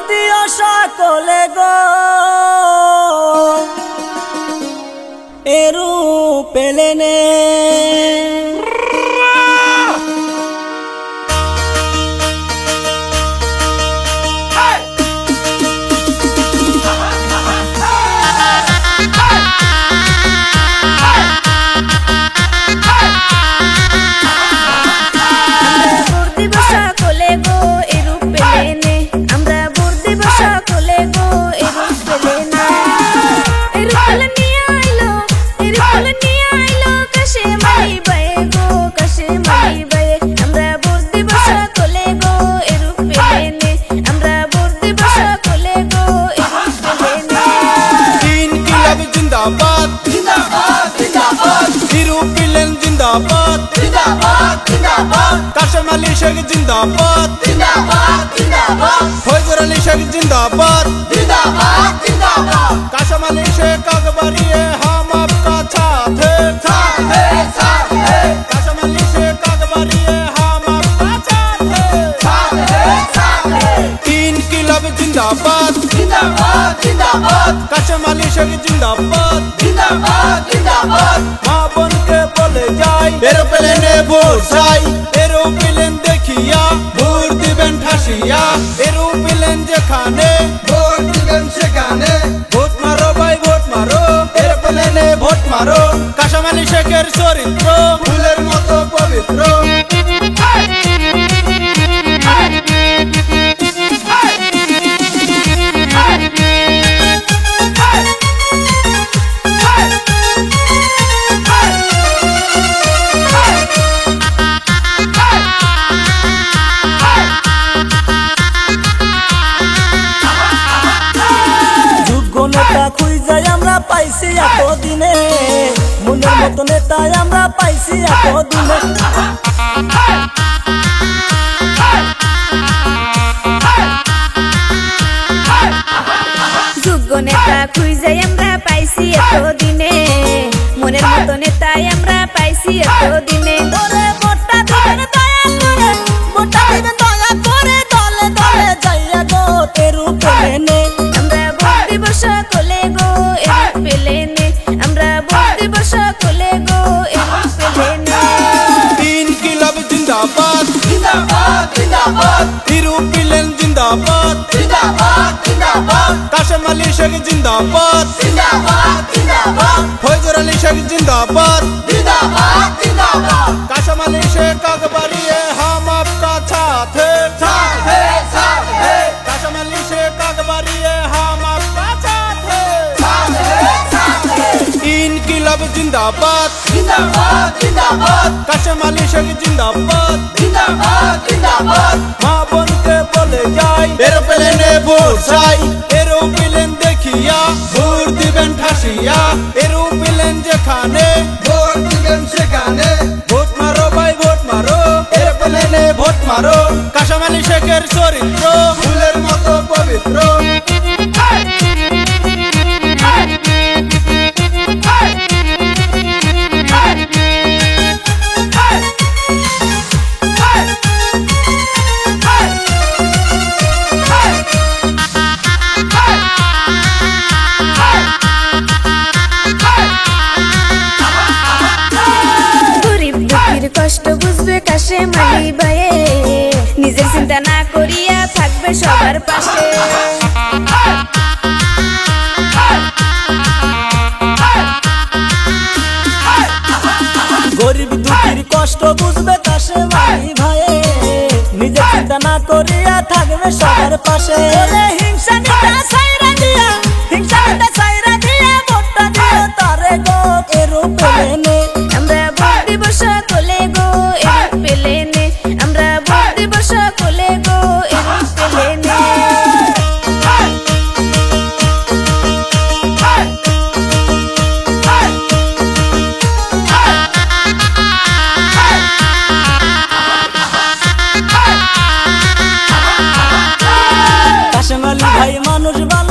দিও সকলে গো এরু পেলেনে जिंदाबाद जिंदाबाद जिंदाबाद कासिम अली शेख जिंदाबाद जिंदाबाद जिंदाबाद फैजर अली शेख जिंदाबाद जिंदाबाद जिंदाबाद कासिम अली शेख अकबरी हम आपका साथ है साथ है साथ है कासिम अली शेख अकबरी हम आपका साथ है साथ है इनकलाब जिंदाबाद जिंदाबाद जिंदाबाद कासिम अली शेख जिंदाबाद जिंदाबाद जिंदाबाद मां बन के बोले जाए एरोप्लेने भोट चाই एरोप्लेन देखिया भोट दिबेन ठासिया एरोप्लेन যেখানে ভোট দিবেন সেখানে ভোট মারো ভাই ভোট মারো এরোপ্লেনে ভোট মারো কাসিম আলী শেখের চরিত্র ফুলের মতো পবিত্র পাইছি এতদিনে মনের মতো নেতা আমরা পাইছি এতদিনে যোগ্য নেতা খুঁজে আমরা পাইছি এতদিনে মনের মতো নেতা আমরা পাইছি এতদিনে ভোটটা দিবেন দয়া করে ভোটটা দিবেন দয়া করে দলে দলে যাইয়া গো এরোপ্লেনে আমরা ভোট দিব সকলে গো এরোপ্লেনে আমরা ভোট দিব সকলে গো এরোপ্লেনে ইনকিলাব জিন্দাবাদ জিন্দাবাদ জিন্দাবাদ এরোপ্লেন জিন্দাবাদ জিন্দাবাদ জিন্দাবাদ কাসিম আলী শেখ জিন্দাবাদ জিন্দাবাদ জিন্দাবাদ ফৈজর আলী শেখ জিন্দাবাদ जिंदाबाद जिंदाबाद कासिम अली शेख अकबरी हम आपका साथ है साथ है साथ है कासिम अली शेख अकबरी हम आपका साथ है साथ है इनकलाब जिंदाबाद जिंदाबाद जिंदाबाद कासिम अली शेख जिंदाबाद जिंदाबाद जिंदाबाद मां बन के बोले जाए एरोप्लेने भोट চাই एरोप्लेन देखिया भोट दिबेन ठासिया एरोप्लेन যেখানে ভোট দিবেন সেখানে ভোট মারো ভাই ভোট মারো এরোপ্লেনে ভোট মারো কাসিম আলী শেখের চরিত্র ফুলের মতো পবিত্র কষ্ট বুঝবে কাসিম আলী ভাইয়ে নিজের চিন্তা না করিয়া থাকবে সবার পাশে গরিব দুঃখীর কষ্ট বুঝবে কাসিম আলী ভাইয়ে নিজের চিন্তা না করিয়া থাকবে সবার পাশে হিংসা নিতা ছাইরা দিয়া হিংসা নিতা ছাইরা দিয়া ভোটটা দিও তারে গো এরোপ্লেনে আমরা ভোট দিব সকলে গো এরোপ্লেনে আমরা ভোট দিব সকলে গো এরোপ্লেনে কাসিম আলী ভাই মানুষ ভালো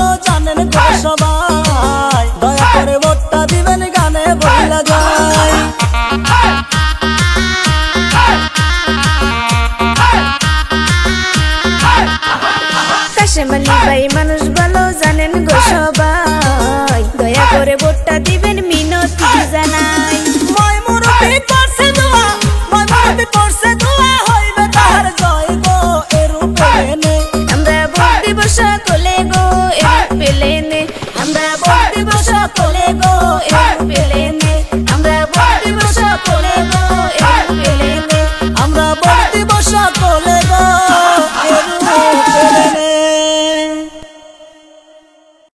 আলী ভাই মানুষ ভালো জানেন গো সবাই।